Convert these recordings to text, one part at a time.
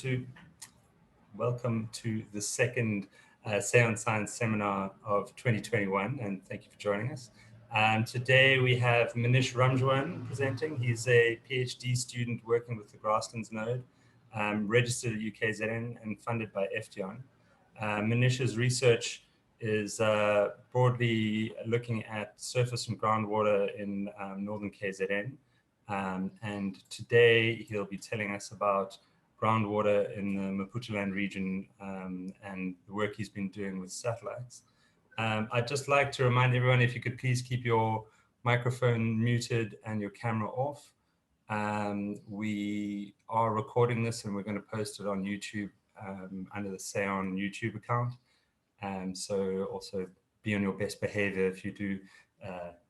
to welcome to the second SAEON Seminar of 2021, and thank you for joining us. Today we have Manish Ramjeawon presenting. He's a PhD student working with the Grasslands node, registered at UKZN and funded by FDION. Manish's research is broadly looking at surface and groundwater in northern KZN. And today he'll be telling us about groundwater in the Maputaland region and the work he's been doing with satellites. I'd just like to remind everyone, if you could please keep your microphone muted and your camera off. We are recording this and we're going to post it on YouTube under the SAEON YouTube account. So also be on your best behavior if you do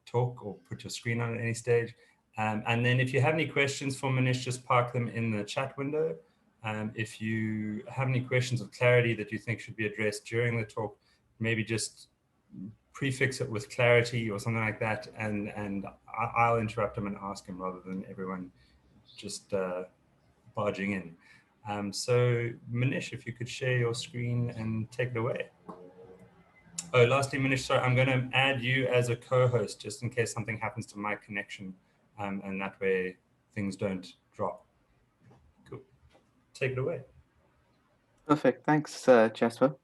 talk or put your screen on at any stage. And then if you have any questions for Manish, just park them in the chat window. If you have any questions of clarity that you think should be addressed during the talk, maybe just prefix it with clarity or something like that, and I'll interrupt him and ask him rather than everyone just barging in. So Manish, if you could share your screen and take it away. Oh, lastly, Manish, sorry, I'm going to add you as a co-host just in case something happens to my connection, and that way things don't drop. Cool. Take it away. Perfect. Thanks, Jasper.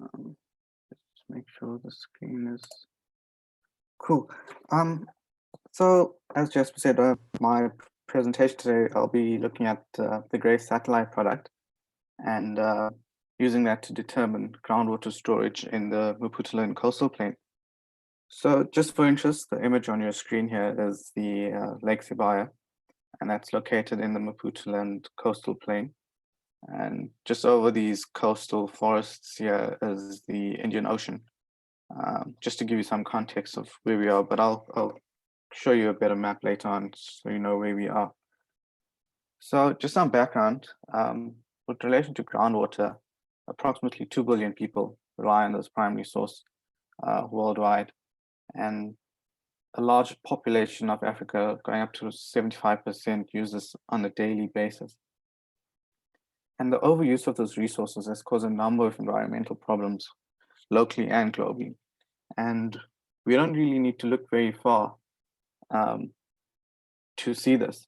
Just make sure the screen is cool. So as Jasper said, my presentation today, I'll be looking at the GRACE satellite product and using that to determine groundwater storage in the Maputaland Coastal Plain. So just for interest, the image on your screen here is the Lake Sibayi, and that's located in the Maputaland Coastal Plain. And just over these coastal forests here is the Indian Ocean, just to give you some context of where we are, but I'll show you a better map later on so you know where we are. So just some background, with relation to groundwater, approximately 2 billion people rely on this primary source worldwide, and a large population of Africa, going up to 75%, use this on a daily basis. And the overuse of those resources has caused a number of environmental problems, locally and globally. And we don't really need to look very far to see this.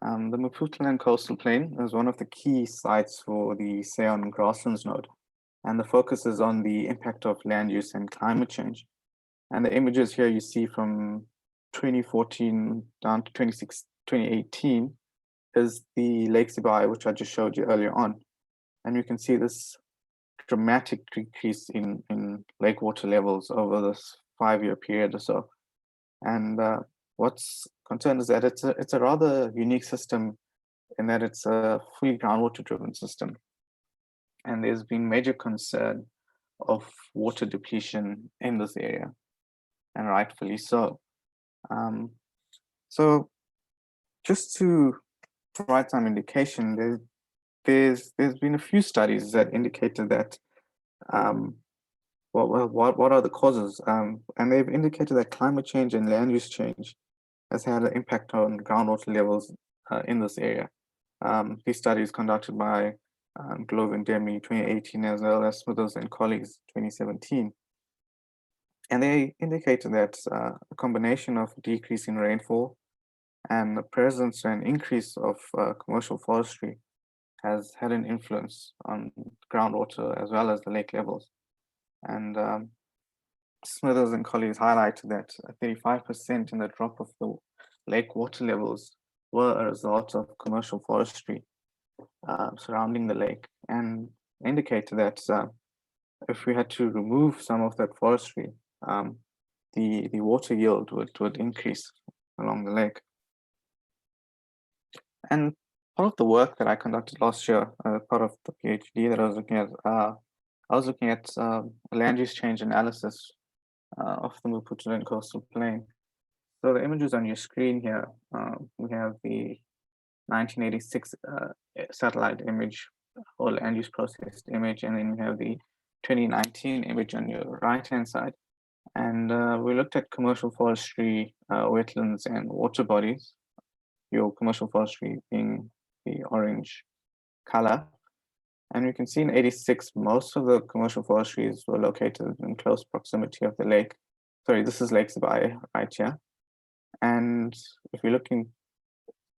The Maputaland Coastal Plain is one of the key sites for the SAEON Grasslands node. And the focus is on the impact of land use and climate change. And the images here you see from 2014 down to 2018 is the Lake Sibayi, which I just showed you earlier on. And you can see this dramatic decrease in lake water levels over this 5-year period or so. And what's concerned is that it's a rather unique system in that it's a fully groundwater driven system. And there's been major concern of water depletion in this area, and rightfully so. So just to provide some indication, there's been a few studies that indicated that what are the causes, and they've indicated that climate change and land use change has had an impact on groundwater levels in this area. These studies conducted by Glove and Demi 2018, as well as Smithers and colleagues 2017. And they indicated that a combination of decrease in rainfall and the presence and increase of commercial forestry has had an influence on groundwater as well as the lake levels. And Smithers and colleagues highlighted that 35% in the drop of the lake water levels were a result of commercial forestry surrounding the lake, and indicated that if we had to remove some of that forestry, the water yield would increase along the lake. And part of the work that I conducted last year, part of the PhD that I was looking at, land use change analysis of the Maputaland Coastal Plain. So the images on your screen here, we have the 1986 satellite image or land use processed image, and then we have the 2019 image on your right-hand side. And we looked at commercial forestry, wetlands, and water bodies. Your commercial forestry being the orange color. And we can see in 86, most of the commercial forestries were located in close proximity of the lake. Sorry, this is Lake Sibayi right here. And if we look in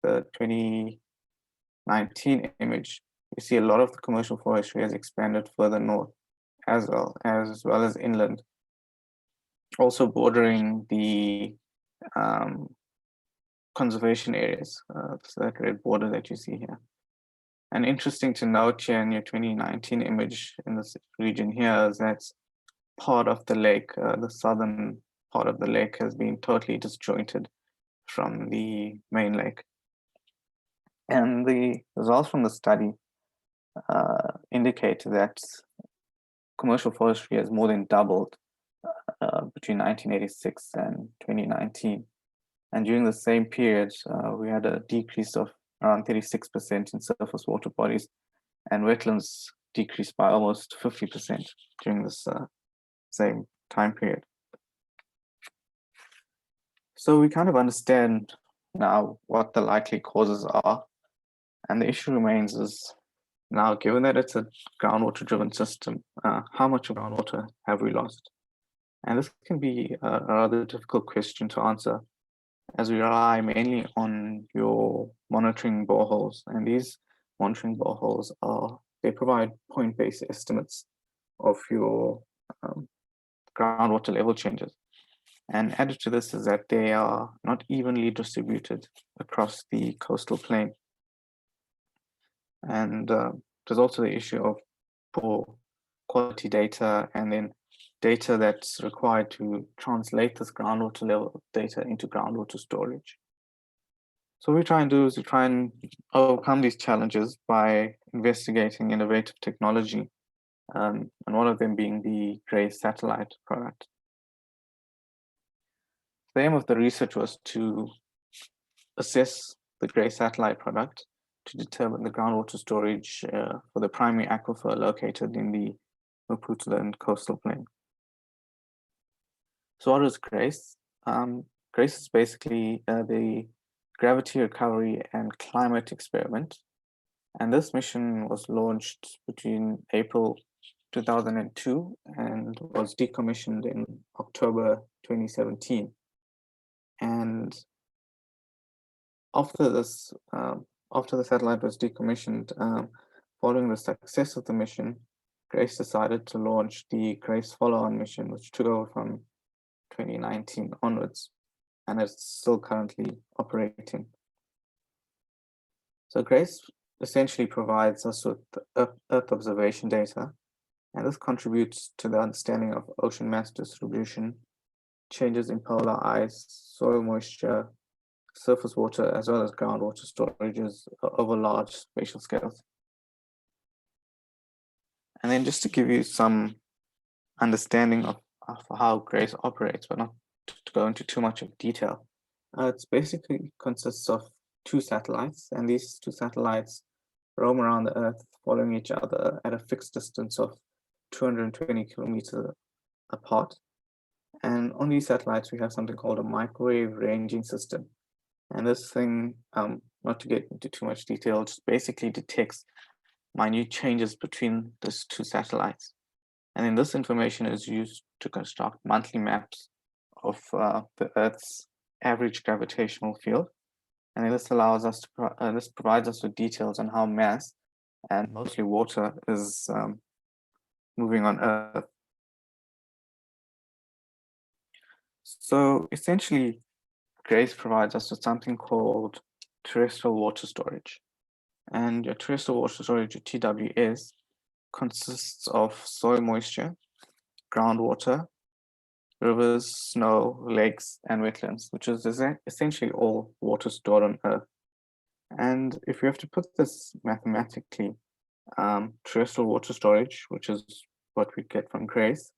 the 2019 image, you see a lot of the commercial forestry has expanded further north as well as inland, also bordering the conservation areas, so that red border that you see here. And interesting to note here in your 2019 image in this region here is that part of the lake, the southern part of the lake, has been totally disjointed from the main lake. And the results from the study indicate that commercial forestry has more than doubled between 1986 and 2019. And during the same period, we had a decrease of around 36% in surface water bodies, and wetlands decreased by almost 50% during this same time period. So we kind of understand now what the likely causes are. And the issue remains is, now, given that it's a groundwater-driven system, how much of groundwater have we lost? And this can be a rather difficult question to answer, as we rely mainly on your monitoring boreholes. And these monitoring boreholes they provide point-based estimates of your groundwater level changes. And added to this is that they are not evenly distributed across the coastal plain. And there's also the issue of poor quality data, and then data that's required to translate this groundwater level data into groundwater storage. So what we try and do is we try and overcome these challenges by investigating innovative technology, and one of them being the GRACE satellite product. The aim of the research was to assess the GRACE satellite product to determine the groundwater storage for the primary aquifer located in the Maputaland Coastal Plain. So what is GRACE? GRACE is basically the Gravity Recovery and Climate Experiment. And this mission was launched between April 2002 and was decommissioned in October 2017. And after the satellite was decommissioned, following the success of the mission, GRACE decided to launch the GRACE follow-on mission, which took over from 2019 onwards, and it's still currently operating. So GRACE essentially provides us with Earth observation data, and this contributes to the understanding of ocean mass distribution, changes in polar ice, soil moisture, surface water, as well as groundwater storages over large spatial scales. And then just to give you some understanding of how GRACE operates, but not to go into too much of detail, it basically consists of two satellites, and these two satellites roam around the Earth following each other at a fixed distance of 220 kilometers apart. And on these satellites, we have something called a microwave ranging system. And this thing, not to get into too much detail, just basically detects minute changes between these two satellites. And then this information is used to construct monthly maps of the Earth's average gravitational field. And then this allows us to, this provides us with details on how mass, and mostly water, is moving on Earth. So essentially, GRACE provides us with something called terrestrial water storage. And your terrestrial water storage, or TWS, consists of soil moisture, groundwater, rivers, snow, lakes, and wetlands, which is essentially all water stored on Earth. And if you have to put this mathematically, terrestrial water storage, which is what we get from GRACE,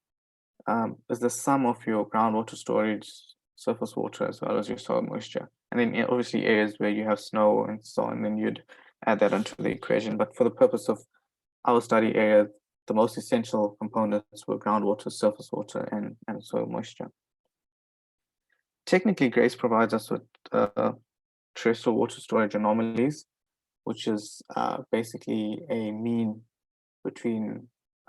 is the sum of your groundwater storage, surface water, as well as your soil moisture. And then obviously areas where you have snow and so on, then you'd add that onto the equation. But for the purpose of our study area, the most essential components were groundwater, surface water, and soil moisture. Technically, GRACE provides us with terrestrial water storage anomalies, which is basically a mean between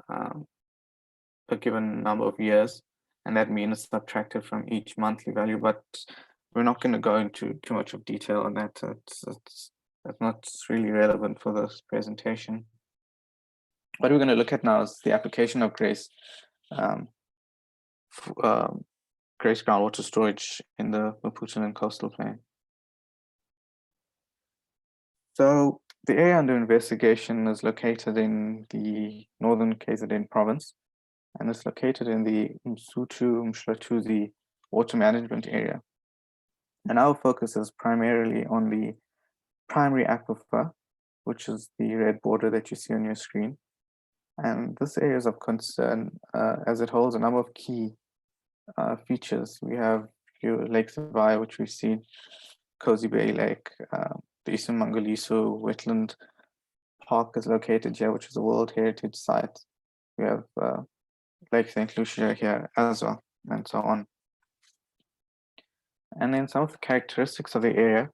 a given number of years, and that mean is subtracted from each monthly value. But we're not going to go into too much of detail on that. That's not really relevant for this presentation. What we're going to look at now is the application of GRACE groundwater storage in the Maputaland Coastal Plain. So the area under investigation is located in the northern KZN province, and it's located in the Mswati water management area. And our focus is primarily on the primary aquifer, which is the red border that you see on your screen. And this area is of concern as it holds a number of key features. We have your Lake Sibayi, which we've seen, Kosi Bay Lake, the iSimangaliso Wetland Park is located here, which is a World Heritage Site. We have Lake St. Lucia here as well, and so on. And then some of the characteristics of the area,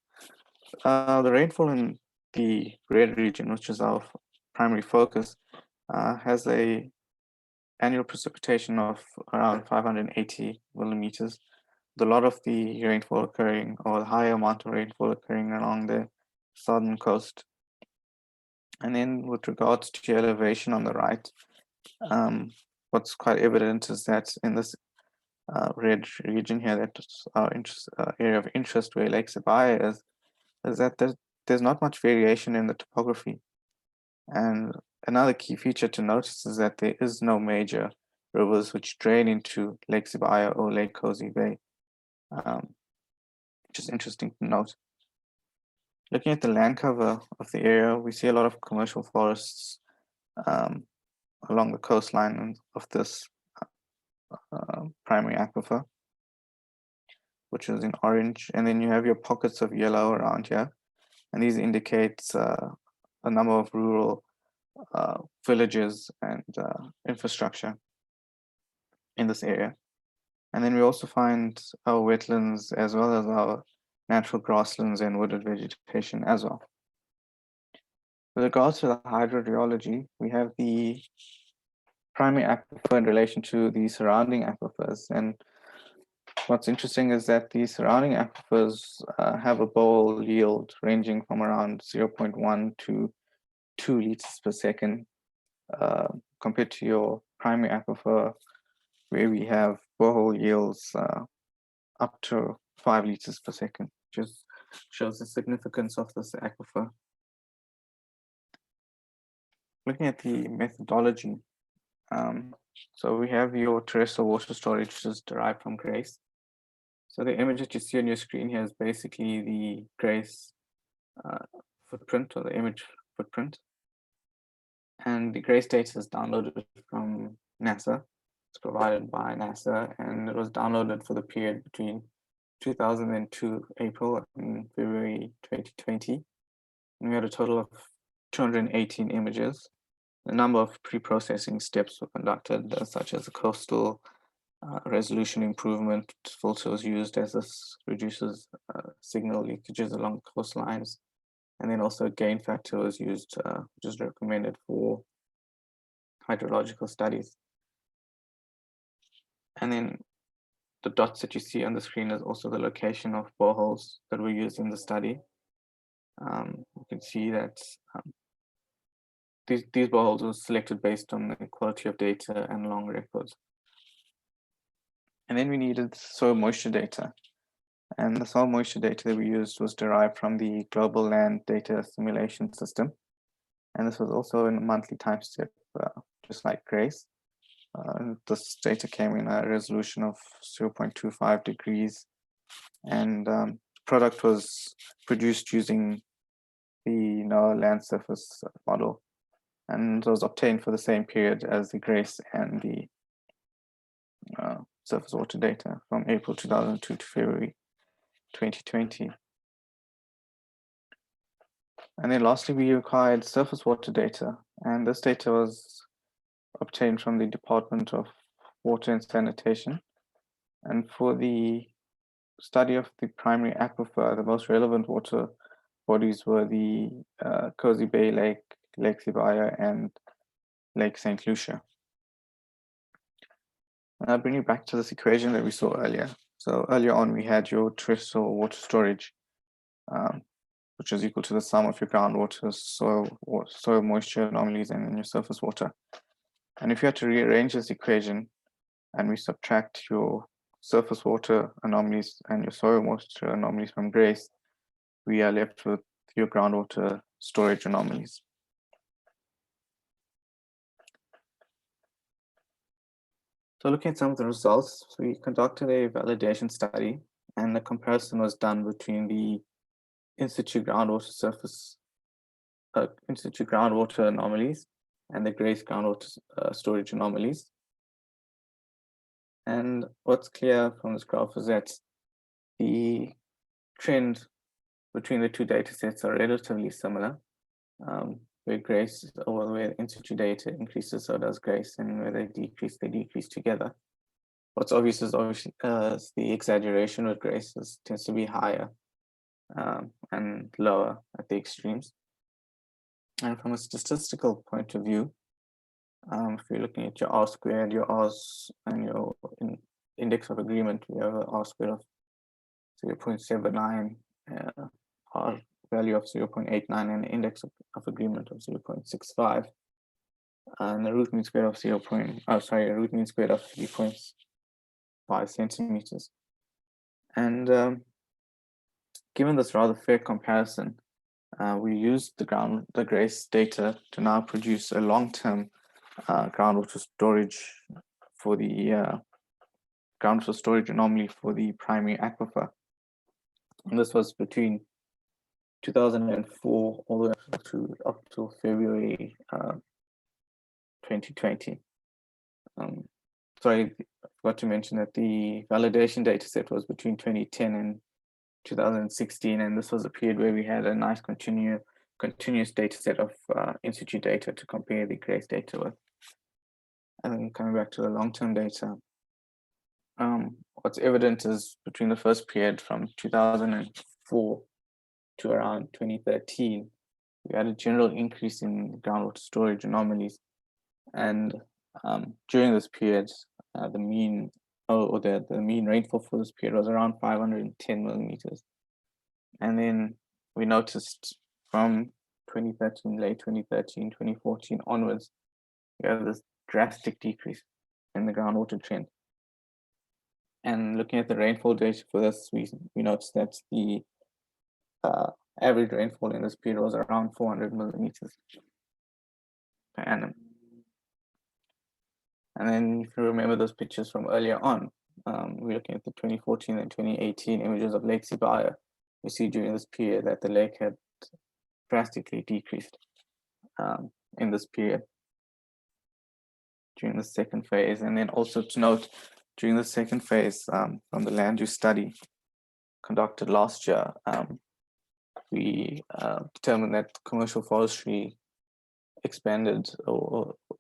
the rainfall in the red region, which is our primary focus, has a annual precipitation of around 580 millimeters. With a lot of the rainfall occurring, or the higher amount of rainfall occurring along the southern coast. And then with regards to elevation on the right, what's quite evident is that in this red region here, that's our area of interest where Lake Sibayi is that there's not much variation in the topography. And another key feature to notice is that there is no major rivers which drain into Lake Sibayi or Lake Kosi Bay, which is interesting to note. Looking at the land cover of the area, we see a lot of commercial forests along the coastline of this primary aquifer, which is in orange. And then you have your pockets of yellow around here. And these indicate a number of rural villages and infrastructure in this area. And then we also find our wetlands as well as our natural grasslands and wooded vegetation as well. With regards to the hydrogeology, we have the primary aquifer in relation to the surrounding aquifers. And what's interesting is that the surrounding aquifers have a borehole yield ranging from around 0.1 to 2 liters per second, compared to your primary aquifer, where we have borehole yields up to 5 liters per second, which shows the significance of this aquifer. Looking at the methodology, so we have your terrestrial water storage, which is derived from GRACE. So the image that you see on your screen here is basically the GRACE footprint, or the image footprint. And the GRACE data is downloaded from NASA. It's provided by NASA, and it was downloaded for the period between 2002 April and February 2020. And we had a total of 218 images. A number of pre-processing steps were conducted, such as a coastal resolution improvement filter was used, as this reduces signal leakages along coastlines. And then also a gain factor was used, which is recommended for hydrological studies. And then the dots that you see on the screen is also the location of boreholes that were used in the study. You can see that these boreholes were selected based on the quality of data and long records. And then we needed soil moisture data. And the soil moisture data that we used was derived from the Global Land Data Simulation System. And this was also in a monthly time step, just like GRACE. This data came in a resolution of 0.25 degrees. And the product was produced using the NOAA land surface model. And it was obtained for the same period as the GRACE and the surface water data from April 2002 to February 2020. And then lastly, we required surface water data. And this data was obtained from the Department of Water and Sanitation. And for the study of the primary aquifer, the most relevant water bodies were the Kosi Bay Lake, Lake Sibayi, and Lake St. Lucia. And I'll bring you back to this equation that we saw earlier. So earlier on, we had your terrestrial water storage, which is equal to the sum of your groundwater, soil moisture anomalies, and your surface water. And if you had to rearrange this equation and we subtract your surface water anomalies and your soil moisture anomalies from GRACE, we are left with your groundwater storage anomalies. So looking at some of the results, we conducted a validation study, and the comparison was done between the in-situ groundwater anomalies and the GRACE groundwater storage anomalies. And what's clear from this graph is that the trend between the two data sets are relatively similar. Where GRACE, or where in-situ data increases, so does GRACE, and where they decrease together. What's obvious is the exaggeration with GRACE tends to be higher and lower at the extremes. And from a statistical point of view, if you're looking at your R squared, your R's, and your index of agreement, we have an R squared of 0.79, R value of 0.89, and an index of agreement of 0.65, and the root mean squared of 3.5 centimeters. And given this rather fair comparison, we used the GRACE data to now produce a long-term groundwater storage for the groundwater storage anomaly for the primary aquifer. And this was between 2004 all the way up to February 2020. Sorry, I forgot to mention that the validation data set was between 2010 and 2016, and this was a period where we had a nice continuous data set of in-situ data to compare the GRACE data with. And then coming back to the long-term data, what's evident is between the first period from 2004 to around 2013, we had a general increase in groundwater storage anomalies. And during this period, the mean rainfall for this period was around 510 millimeters. And then we noticed from 2013, late 2013, 2014 onwards, we have this drastic decrease in the groundwater trend. And looking at the rainfall data for this, we noticed that the average rainfall in this period was around 400 millimeters per annum. And then if you remember those pictures from earlier on, we're looking at the 2014 and 2018 images of Lake Sibayi. We see during this period that the lake had drastically decreased in this period during the second phase. And then also to note, during the second phase from the land use study conducted last year, we determined that commercial forestry expanded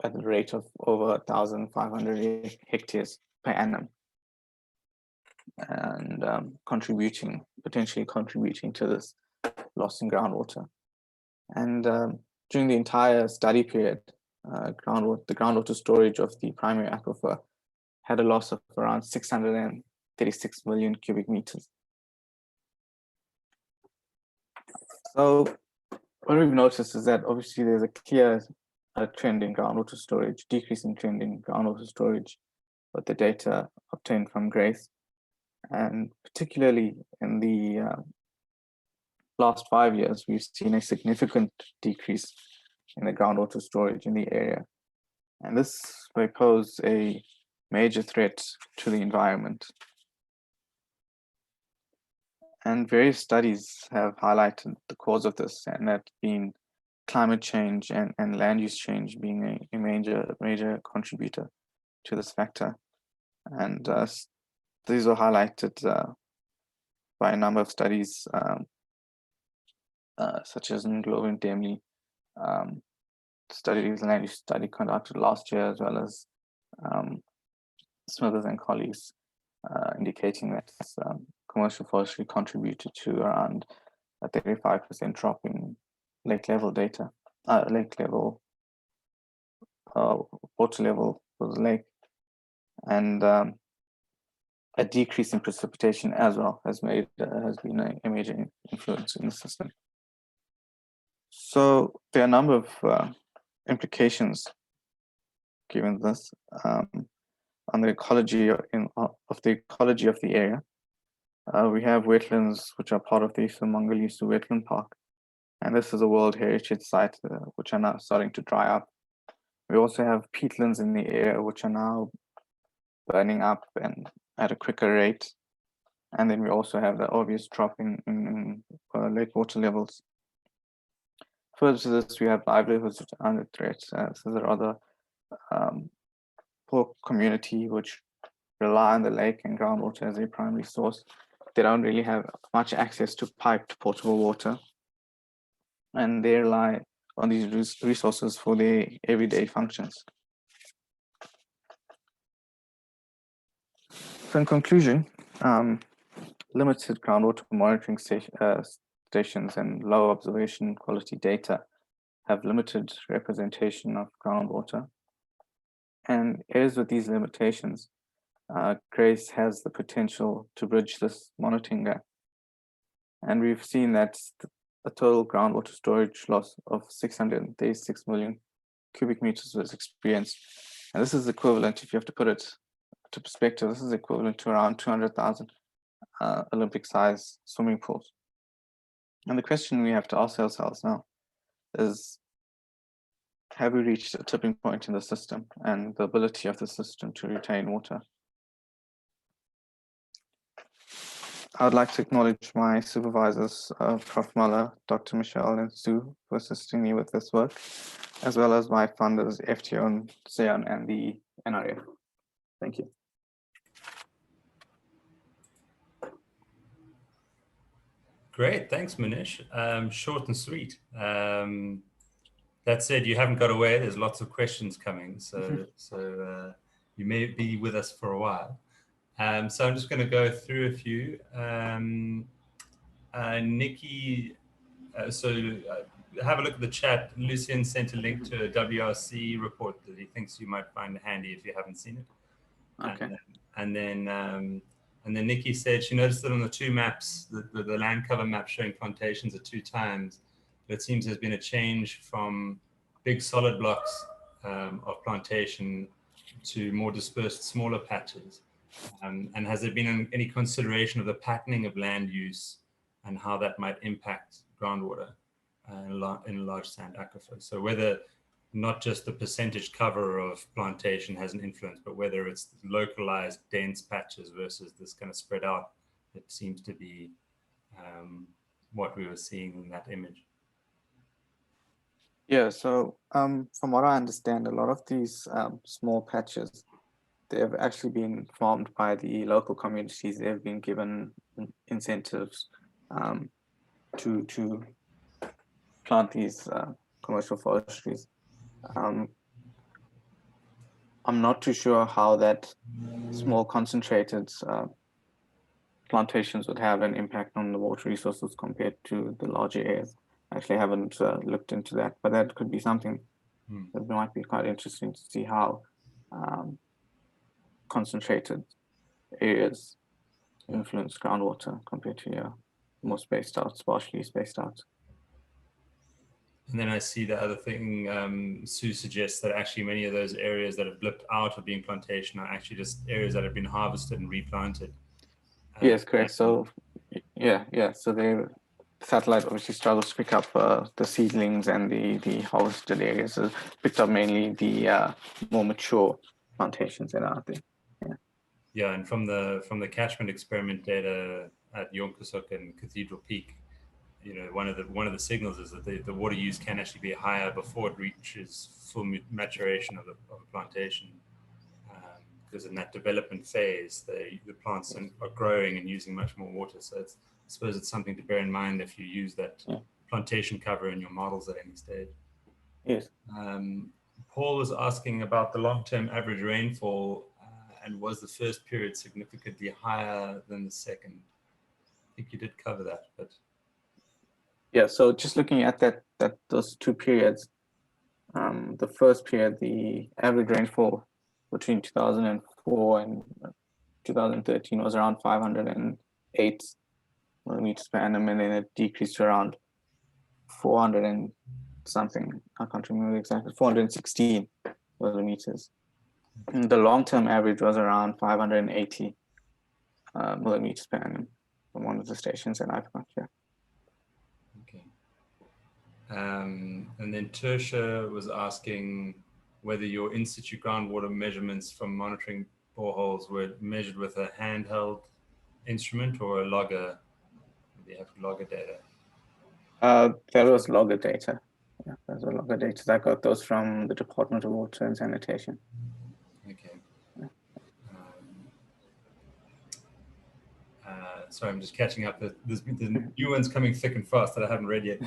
at the rate of over 1,500 hectares per annum, and potentially contributing to this loss in groundwater. And during the entire study period, the groundwater storage of the primary aquifer had a loss of around 636 million cubic meters. So what we've noticed is that obviously there's a clear trend in groundwater storage, decreasing trend in groundwater storage with the data obtained from GRACE. And particularly in the last 5 years, we've seen a significant decrease in the groundwater storage in the area. And this may pose a major threat to the environment. And various studies have highlighted the cause of this, and that being climate change and land use change being a major contributor to this factor. And these are highlighted by a number of studies, such as Nglobe and Demley land use study conducted last year, as well as Smithers and colleagues indicating that commercial forestry contributed to around a 35% drop in lake level data, lake level, water level for the lake, and a decrease in precipitation as well has been a major influence in the system. So there are a number of implications given this on the ecology of the area. We have wetlands which are part of the SAEON Wetland Park, and this is a World Heritage Site which are now starting to dry up. We also have peatlands in the area which are now burning up and at a quicker rate. And then we also have the obvious drop in lake water levels. Further to this, we have livelihoods which are under threat. So there are other poor community which rely on the lake and groundwater as their primary source. They don't really have much access to piped potable water, and they rely on these resources for their everyday functions. So in conclusion, limited groundwater monitoring stations and low observation quality data have limited representation of groundwater. And areas with these limitations, GRACE has the potential to bridge this monitoring gap. And we've seen that a total groundwater storage loss of 636 million cubic meters was experienced. And this is equivalent, if you have to put it to perspective, this is equivalent to around 200,000 Olympic-sized swimming pools. And the question we have to ask ourselves now is, have we reached a tipping point in the system and the ability of the system to retain water? I would like to acknowledge my supervisors, Prof. Muller, Dr. Michelle, and Sue, for assisting me with this work, as well as my funders, FTO, SAEON, and the NRF. Thank you. Great, thanks, Manish. Short and sweet. That said, you haven't got away. There's lots of questions coming, so you may be with us for a while. So I'm just going to go through a few. Nikki, have a look at the chat. Lucian sent a link to a WRC report that he thinks you might find handy if you haven't seen it. Okay. And then Nikki said she noticed that on the two maps, the land cover map showing plantations at 2 times, it seems there's been a change from big solid blocks of plantation to more dispersed smaller patches. And has there been any consideration of the patterning of land use and how that might impact groundwater in a large sand aquifer? So whether not just the percentage cover of plantation has an influence, but whether it's localized dense patches versus this kind of spread out, it seems to be what we were seeing in that image. Yeah, so from what I understand, a lot of these small patches, they have actually been formed by the local communities. They've been given incentives to plant these commercial forestries. I'm not too sure how that small concentrated plantations would have an impact on the water resources compared to the larger areas. I actually haven't looked into that, but that could be something that might be quite interesting to see how concentrated areas influence groundwater compared to more spaced out, sparsely spaced out. And then I see the other thing, Sue suggests that actually many of those areas that have blipped out of being plantation are actually just areas that have been harvested and replanted. Yes, correct. So yeah. So the satellite obviously struggles to pick up the seedlings and the harvested areas. So picked up mainly the more mature plantations that are out there. Yeah, and from the catchment experiment data at Yonkusuk and Cathedral Peak, one of the signals is that the water use can actually be higher before it reaches full maturation of a plantation, because in that development phase, the plants are growing and using much more water. So I suppose it's something to bear in mind if you use that plantation cover in your models at any stage. Yes. Paul was asking about the long-term average rainfall, and was the first period significantly higher than the second? I think you did cover that, but Yeah, so just looking at those two periods, the first period, the average rainfall between 2004 and 2013 was around 508 millimeters per annum, and then it decreased to around 400 and something. I can't remember exactly, 416 millimeters. And the long-term average was around 580 millimeters per annum from one of the stations that I've got here. Okay. And then Tertia was asking whether your in-situ groundwater measurements from monitoring boreholes were measured with a handheld instrument or a logger. You have logger data. That was logger data. Yeah, those were logger data. I got those from the Department of Water and Sanitation. Okay. Sorry, I'm just catching up. There's new ones coming thick and fast that I haven't read yet.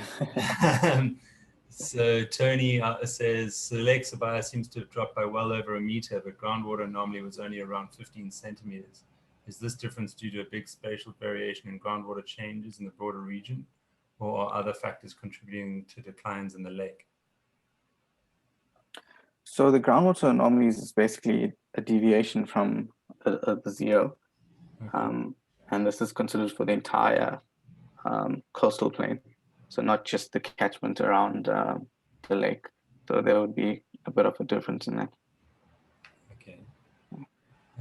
So Tony says, the Lake Sibayi seems to have dropped by well over a meter, but groundwater anomaly was only around 15 centimeters. Is this difference due to a big spatial variation in groundwater changes in the broader region, or are other factors contributing to declines in the lake? So the groundwater anomalies is basically a deviation from the zero. Okay. And this is considered for the entire coastal plain. So not just the catchment around the lake. So there would be a bit of a difference in that. Okay.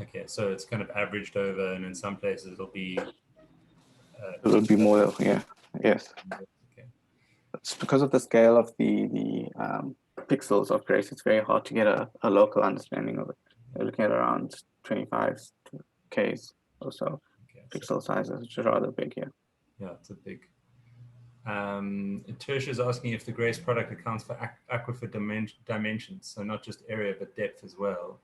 Okay, so it's kind of averaged over, and in some places it'll be... it would be more, yeah, yes. Okay. It's because of the scale of the pixels of grace, it's very hard to get a local understanding of it. We're looking at around 25 Ks or so. Pixel sizes, which are rather big here. Yeah, it's a big. Tertia is asking if the GRACE product accounts for aquifer dimensions, so not just area, but depth as well.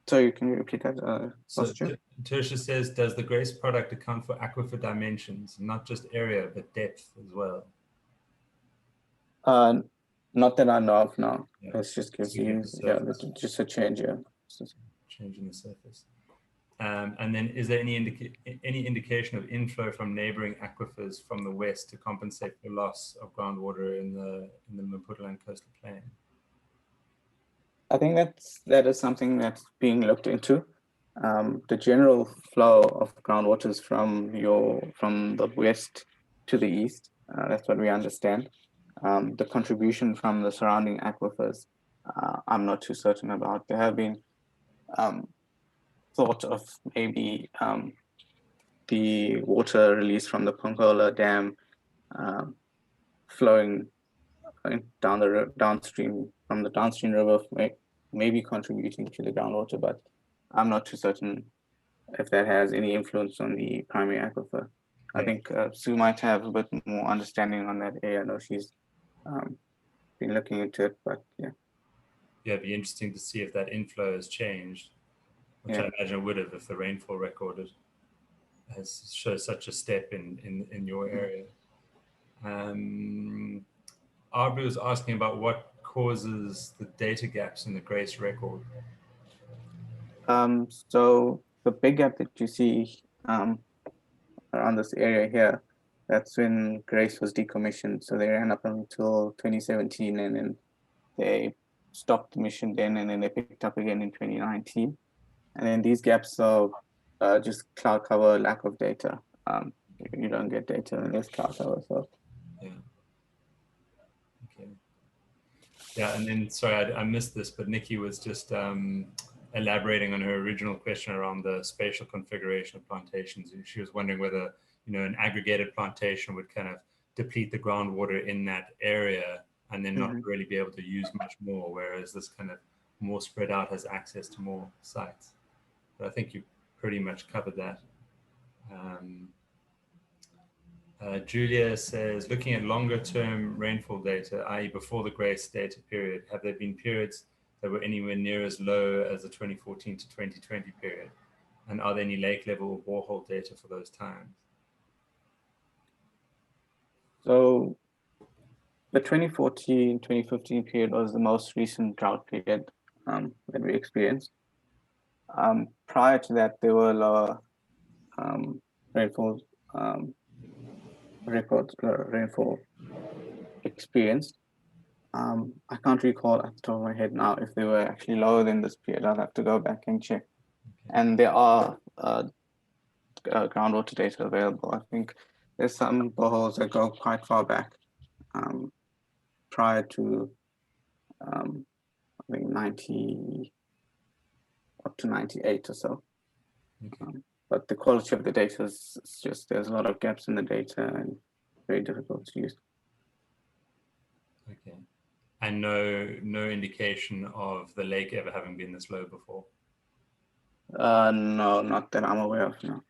So can you repeat that? So Tertia says, does the GRACE product account for aquifer dimensions, not just area, but depth as well? Not that I know of now. Yeah. It's just gives you, just a change, yeah. Change in the surface. And then is there any indication of inflow from neighboring aquifers from the west to compensate for loss of groundwater in the Maputaland Coastal Plain? I think that is something that's being looked into. The general flow of groundwaters from the west to the east, that's what we understand. The contribution from the surrounding aquifers, I'm not too certain about. There have been thought of maybe the water released from the Pongola Dam flowing down the downstream from the downstream river, maybe contributing to the groundwater, but I'm not too certain if that has any influence on the primary aquifer. Yeah. I think Sue might have a bit more understanding on that area. I know she's been looking into it, but yeah. Yeah, it'd be interesting to see if that inflow has changed, which I imagine it would have if the rainfall record has shown such a step in your area. Aubrey was asking about what causes the data gaps in the GRACE record. So the big gap that you see around this area here, that's when GRACE was decommissioned. So they ran up until 2017, and then they stopped the mission then, and then they picked up again in 2019. And then these gaps are just cloud cover, lack of data. You don't get data unless cloud cover. So yeah. Okay. Yeah, and then sorry, I missed this, but Nikki was just elaborating on her original question around the spatial configuration of plantations. She was wondering whether an aggregated plantation would kind of deplete the groundwater in that area and then not really be able to use much more, whereas this kind of more spread out has access to more sites. But I think you pretty much covered that. Julia says, looking at longer term rainfall data, i.e. before the GRACE data period, have there been periods that were anywhere near as low as the 2014 to 2020 period? And are there any lake level or borehole data for those times? So the 2014, 2015 period was the most recent drought period that we experienced. Prior to that, there were lower rainfall record rainfall experienced. I can't recall at the top of my head now if they were actually lower than this period. I'll have to go back and check. Okay. And there are groundwater data available. I think there's some boreholes that go quite far back, prior to I think 90 up to 98 or so. Okay. But the quality of the data is just, there's a lot of gaps in the data and very difficult to use. Okay. And no indication of the lake ever having been this low before? No, not that I'm aware of, no.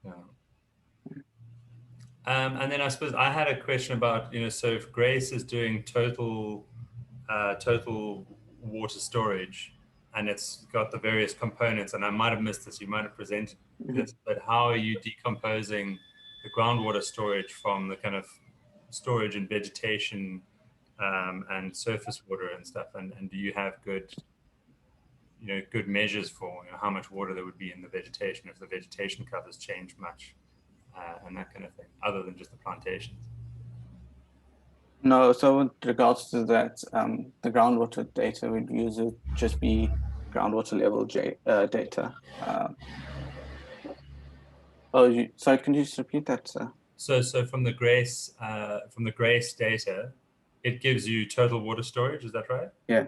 No. And then I suppose I had a question about, so if Grace is doing total water storage, and it's got the various components, and I might have missed this, you might have presented this, but how are you decomposing the groundwater storage from the kind of storage and vegetation and surface water and stuff? And do you have good measures for how much water there would be in the vegetation if the vegetation covers change much? And that kind of thing, other than just the plantations? No, so with regards to that, the groundwater data we'd use would just be groundwater level data. Sorry, can you just repeat that, sir? So from the Grace data, it gives you total water storage, is that right? Yeah.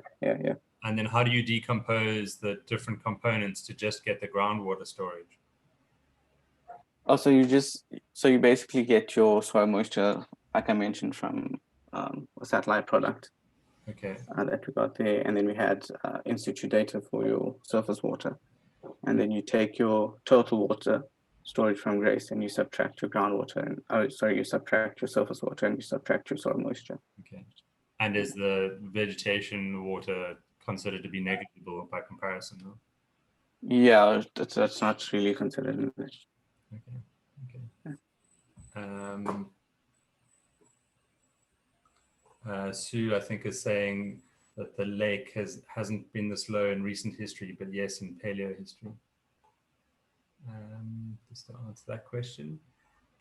And then how do you decompose the different components to just get the groundwater storage? Oh, so you basically get your soil moisture, like I mentioned, from a satellite product. Okay. That we got there, and then we had in situ data for your surface water, and then you take your total water storage from Grace and you subtract your groundwater, and you subtract your surface water and you subtract your soil moisture. Okay. And is the vegetation water considered to be negligible by comparison? No? Yeah, that's not really considered in this. Okay. Sue, I think, is saying that the lake hasn't been this low in recent history, but yes, in paleo history. Just to answer that question.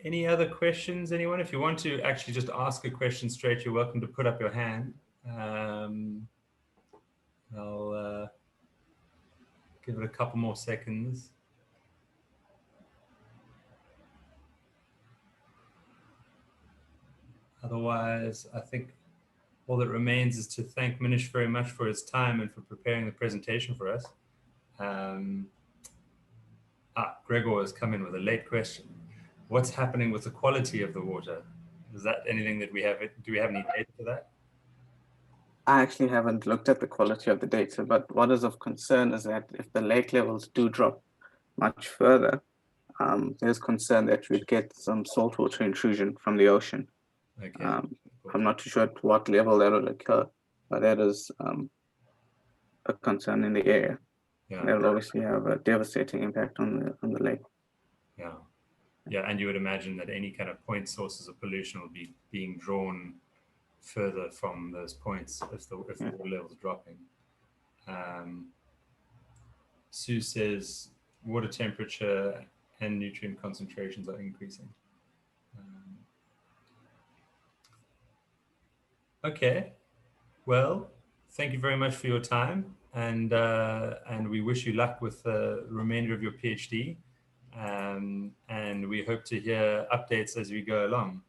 Any other questions, anyone? If you want to actually just ask a question straight, you're welcome to put up your hand. I'll give it a couple more seconds. Otherwise, I think all that remains is to thank Manish very much for his time and for preparing the presentation for us. Gregor has come in with a late question. What's happening with the quality of the water? Is that anything that we have? Do we have any data for that? I actually haven't looked at the quality of the data, but what is of concern is that if the lake levels do drop much further, there's concern that we'd get some saltwater intrusion from the ocean. Okay. I'm not too sure at what level that will occur, but that is a concern in the area. Yeah. That will obviously have a devastating impact on the lake. Yeah, and you would imagine that any kind of point sources of pollution will be being drawn further from those points if the water level is dropping. Sue says water temperature and nutrient concentrations are increasing. Okay, well, thank you very much for your time, and we wish you luck with the remainder of your PhD, and we hope to hear updates as we go along.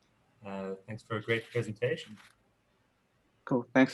Thanks for a great presentation. Cool, thanks.